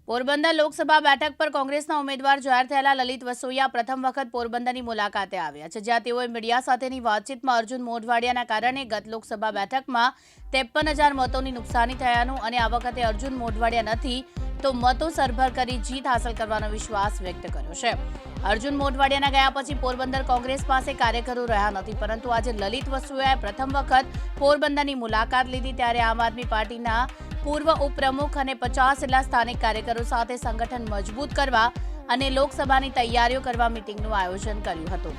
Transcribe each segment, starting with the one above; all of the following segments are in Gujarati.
પોરબંદર લોકસભા બેઠક પર કોંગ્રેસના ઉમેદવાર જાહેર થયેલા લલિત વસોયા પ્રથમ વખત પોરબંદરની મુલાકાતે આવ્યા છે, જ્યાં તેઓએ મીડિયા સાથેની વાતચીતમાં અર્જુન મોઢવાડિયાના કારણે ગત લોકસભા બેઠકમાં 53,000 મતોની નુકસાની થયાનું અને આ વખતે અર્જુન મોઢવાડિયા નથી તો મતો સરભર કરી જીત હાંસલ કરવાનો વિશ્વાસ વ્યક્ત કર્યો છે। અર્જુન મોઢવાડિયાના ગયા પછી પોરબંદર કોંગ્રેસ પાસે કાર્યકરો રહ્યા નથી, પરંતુ આજે લલિત વસોયાએ પ્રથમ વખત પોરબંદરની મુલાકાત લીધી, ત્યારે આમ આદમી પાર્ટીના પૂર્વ ઉપપ્રમુખ અને 50 જેટલા સ્થાનિક કાર્યકરો સાથે સંગઠન મજબૂત કરવા અને લોકસભાની તૈયારીઓ કરવા મીટિંગનું આયોજન કર્યું હતું।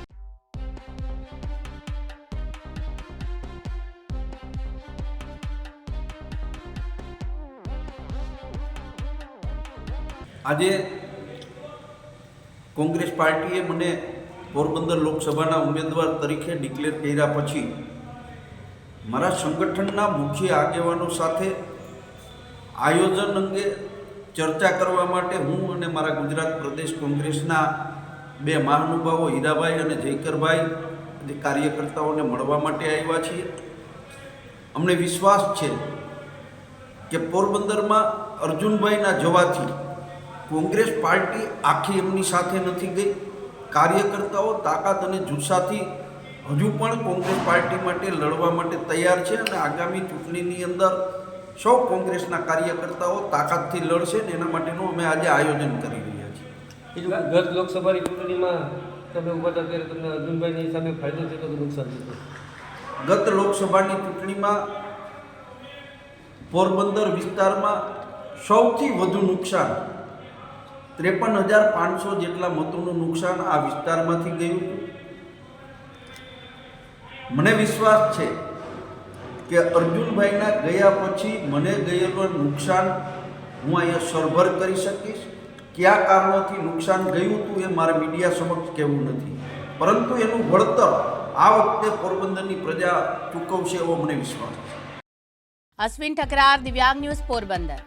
આજે કોંગ્રેસ પાર્ટીએ મને પોરબંદર લોકસભાના ઉમેદવાર તરીકે ડિક્લેર કર્યા પછી મારા સંગઠનના મુખ્ય આગેવાનો સાથે આયોજન અંગે ચર્ચા કરવા માટે હું અને મારા ગુજરાત પ્રદેશ કોંગ્રેસના બે મહાનુભાવો હીરાભાઈ અને જયકરભાઈ જે કાર્યકર્તાઓને મળવા માટે આવ્યા છીએ। અમને વિશ્વાસ છે કે પોરબંદરમાં અર્જુનભાઈના જવાથી કોંગ્રેસ પાર્ટી આખી એમની સાથે નથી ગઈ। કાર્યકર્તાઓ તાકાત અને જુસ્સાથી હજુ પણ કોંગ્રેસ પાર્ટી માટે લડવા માટે તૈયાર છે અને આગામી ચૂંટણીની અંદર સૌ કોંગ્રેસના કાર્યકર્તાઓ તાકાતથી લડશે ને એના માટેનું અમે આજે આયોજન કરી રહ્યા છીએ। ગત લોકસભાની ચૂંટણીમાં તમે ઉભા હતા ત્યારે તમને અર્જુનભાઈની સામે ફાયદો થયો તો નુકસાન થયું? ગત લોકસભાની ચૂંટણીમાં પોરબંદર વિસ્તારમાં સૌથી વધુ નુકસાન 53,500 જેટલા મતોનું નુકસાન આ વિસ્તારમાંથી ગયું હતું। મને વિશ્વાસ છે કે અર્જુનભાઈના ગયા પછી મને ગયેલું નુકસાન હું અહીંયા સરભર કરી શકીશ। કયા કારણોથી નુકસાન ગયું હતું એ મારે મીડિયા સમક્ષ કહેવું નથી, પરંતુ એનું વળતર આ વખતે પોરબંદરની પ્રજા ચૂકવશે એવો મને વિશ્વાસ છે। અશ્વિન ઠકરાર, દિવ્યાંગ ન્યૂઝ, પોરબંદર।